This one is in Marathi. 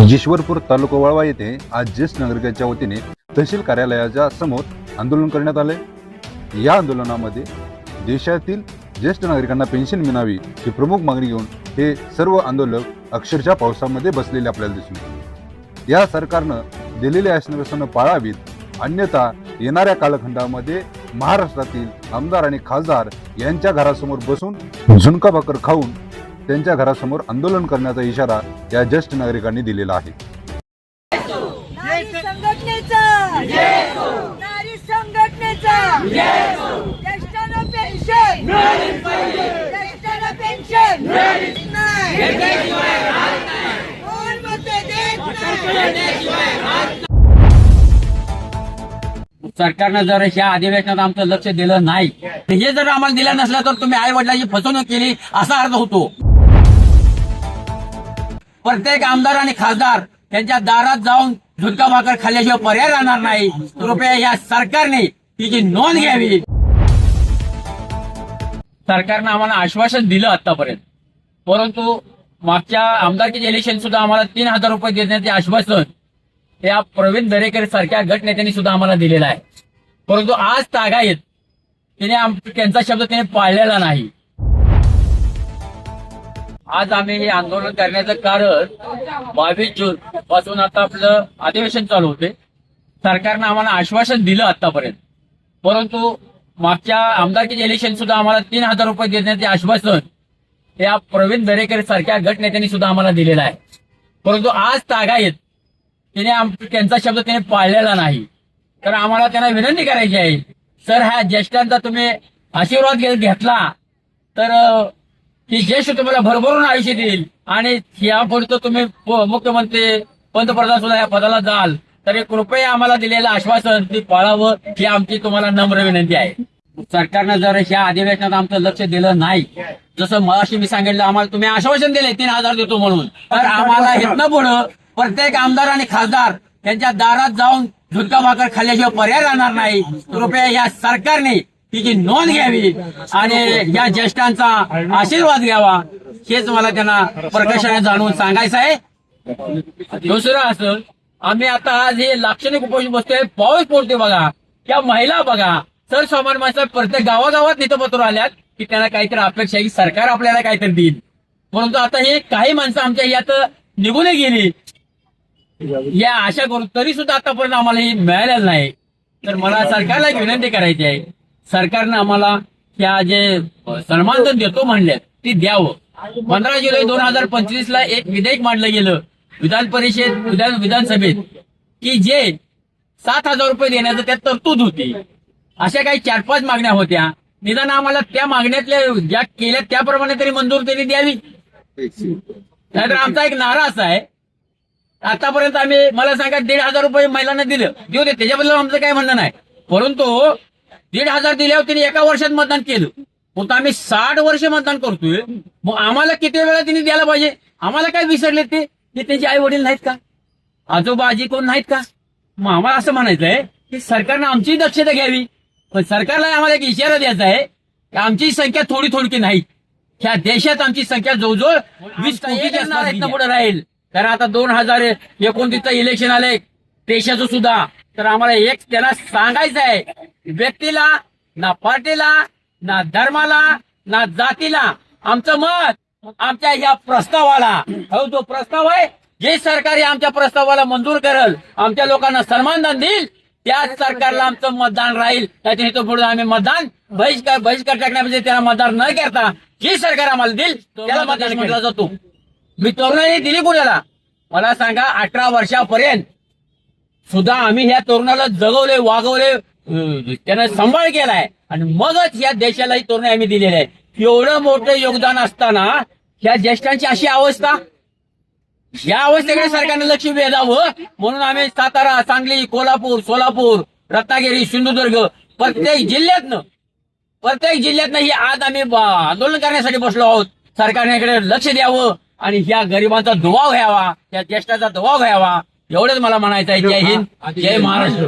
जिश्वरपूर तालुका वाळवा येथे आज ज्येष्ठ नागरिकांच्या वतीने तहसील कार्यालयाच्या समोर आंदोलन करण्यात आले। या आंदोलनामध्ये देशातील ज्येष्ठ नागरिकांना पेन्शन मिळावी ही प्रमुख मागणी घेऊन हे सर्व आंदोलक अक्षरशः पावसामध्ये बसलेले आपल्याला दिसून येते। या सरकारनं दिलेली आश्वासनं पाळावीत, अन्यथा येणाऱ्या कालखंडामध्ये महाराष्ट्रातील आमदार आणि खासदार यांच्या घरासमोर बसून झुणका भाकर खाऊन त्यांच्या घरासमोर आंदोलन करण्याचा इशारा या ज्येष्ठ नागरिकांनी दिलेला आहे। नारी संघटनेचा नारी संघटनेचा ज्येष्ठांना पेन्शन ज्येष्ठांना पेन्शन कोण मते देत नाही। सरकारनं जर ह्या अधिवेशनात आमचं लक्ष दिलं नाही, हे जर आम्हाला दिलं नसलं तर तुम्ही आई वडिलांची फसवणूक केली असा अर्थ होतो। प्रत्येक आमदार आणि खासदार त्यांच्या दारात जाऊन झुणका भाकर खाल्ल्याशिवाय पर्याय राहणार नाही। कृपया या सरकारने तिची नोंद घ्यावी। सरकारनं आम्हाला आश्वासन दिलं आतापर्यंत, परंतु मागच्या आमदारकीचे इलेक्शन सुद्धा आम्हाला 3,000 रुपये देण्याचे आश्वासन या प्रवीण दरेकर सारख्या गटनेत्यांनी सुद्धा आम्हाला दिलेला आहे, परंतु आज तागायत त्यांचा शब्द त्याने पाळलेला नाही। आज आम्ही हे आंदोलन करण्याचं कारण 22 जून पासून आता आपलं अधिवेशन चालू होते। सरकारनं आम्हाला आश्वासन दिलं आतापर्यंत, परंतु मागच्या आमदारकीचे इलेक्शन सुद्धा आम्हाला 3,000 रुपये देण्याचे आश्वासन या प्रवीण दरेकर सारख्या गटनेत्यांनी सुद्धा आम्हाला दिलेला आहे, परंतु आज तागायत त्यांचा शब्द त्याने पाळलेला नाही। तर आम्हाला त्यांना विनंती करायची आहे, सर ह्या ज्येष्ठांचा तुम्ही आशीर्वाद घेतला तर ती ज्येष्ठ तुम्हाला भरभरून आयुष्य देईल आणि यापुढे तुम्ही मुख्यमंत्री पंतप्रधान सुद्धा या पदाला जाल, तर कृपया आम्हाला दिलेलं आश्वासन ते पाळावं ही आमची तुम्हाला नम्र विनंती आहे। सरकारनं जर ह्या अधिवेशनात आमचं लक्ष दिलं नाही, जसं मगाशी मी सांगितलं आम्हाला तुम्ही आश्वासन दिले 3,000 देतो म्हणून, तर आम्हाला इथनं पुढं प्रत्येक आमदार आणि खासदार त्यांच्या दारात जाऊन झुणका भाकर खाल्ल्याशिवाय पर्याय राहणार नाही। कृपया या सरकारने तिची नोंद घ्यावी आणि या ज्येष्ठांचा आशीर्वाद घ्यावा, हेच मला त्यांना प्रकर्षाने जाणून सांगायचं आहे। दुसरं असं, आम्ही आता आज हे लाक्षणिक उपोषण बसतोय, पाऊस पडतोय बघा, त्या महिला बघा, सर्वसामान्य माणसं प्रत्येक गावागावात नेतपत्र आल्यात की त्यांना काहीतरी अपेक्षा आहे की सरकार आपल्याला काहीतरी देईल, परंतु आता हे काही माणसं आमच्या यात निघून गेली या आशा करून तरी सुद्धा आतापर्यंत आम्हाला हे मिळालेलं नाही। तर मला सरकारला एक विनंती करायची आहे, सरकारनं आम्हाला ह्या जे सन्मानधन देतो म्हणले ती द्यावं। 15 जुलै 2025 ला एक विधेयक मांडलं गेलं विधान परिषद विधानसभेत की जे 7,000 रुपये देण्याचं त्यात तरतूद होती। अशा काही 4-5 मागण्या होत्या, निदान आम्हाला त्या मागण्यातल्या ज्या केल्या त्याप्रमाणे तरी मंजूर त्यांनी द्यावी। नाहीतर आमचा एक नारा असा आहे, आतापर्यंत आम्ही मला सांगा 1,500 रुपये महिलांना दिलं, देऊ दे, त्याच्याबद्दल आमचं काय म्हणणं नाही, परंतु 1,500 दिल्यावर त्यांनी एका वर्षात मतदान केलं, मग आम्ही 60 वर्ष मतदान करतोय, मग आम्हाला किती वेळा त्यांनी द्यायला पाहिजे? आम्हाला काय विसरले ते त्यांचे आई वडील नाहीत का, आजोबा आजी कोण नाहीत का? मग आम्हाला असं म्हणायचंय की सरकारनं आमची दक्षता घ्यावी, पण सरकारला आम्हाला एक इशारा द्यायचा आहे की आमची संख्या थोडी नाही, ह्या देशात आमची संख्या जवळजवळ 20 कोटीच्या पुढे राहील। कारण आता 2029चं इलेक्शन आले देशाचं सुद्धा, तर आम्हाला एक त्याला सांगायचं आहे, व्यक्तीला ना पार्टीला ना धर्माला ना जातीला आमचं मत आमच्या या प्रस्तावाला, जो प्रस्ताव आहे जे सरकार आमच्या प्रस्तावाला मंजूर करेल, आमच्या लोकांना सन्मानधन देईल, त्याच सरकारला आमचं मतदान राहील। त्याच्या पुढे आम्ही मतदान बहिष्कार टाकण्यामध्ये त्याला मतदान न करता जे सरकार आम्हाला देईल त्याला मतदान म्हटला जातो। मी तरुणांनी दिली कुणाला मला सांगा, 18 वर्षापर्यंत सुद्धा आम्ही ह्या तरुणाला जगवले, वागवले, त्यानं सांभाळ केलाय आणि मगच या देशालाही तरुण आम्ही दिलेले आहे। एवढं मोठं योगदान असताना ह्या ज्येष्ठांची अशी अवस्था, या अवस्थेकडे सरकारने लक्ष वेधावं म्हणून आम्ही सातारा, सांगली, कोल्हापूर, सोलापूर, रत्नागिरी, सिंधुदुर्ग प्रत्येक जिल्ह्यातनं ही आज आम्ही आंदोलन करण्यासाठी बसलो आहोत। सरकारने इकडे लक्ष द्यावं आणि ह्या गरिबांचा दुबाव घ्यावा, या ज्येष्ठाचा दुबाव घ्यावा, एवढंच मला म्हणायचं आहे। जय हिंद, जय महाराष्ट्र।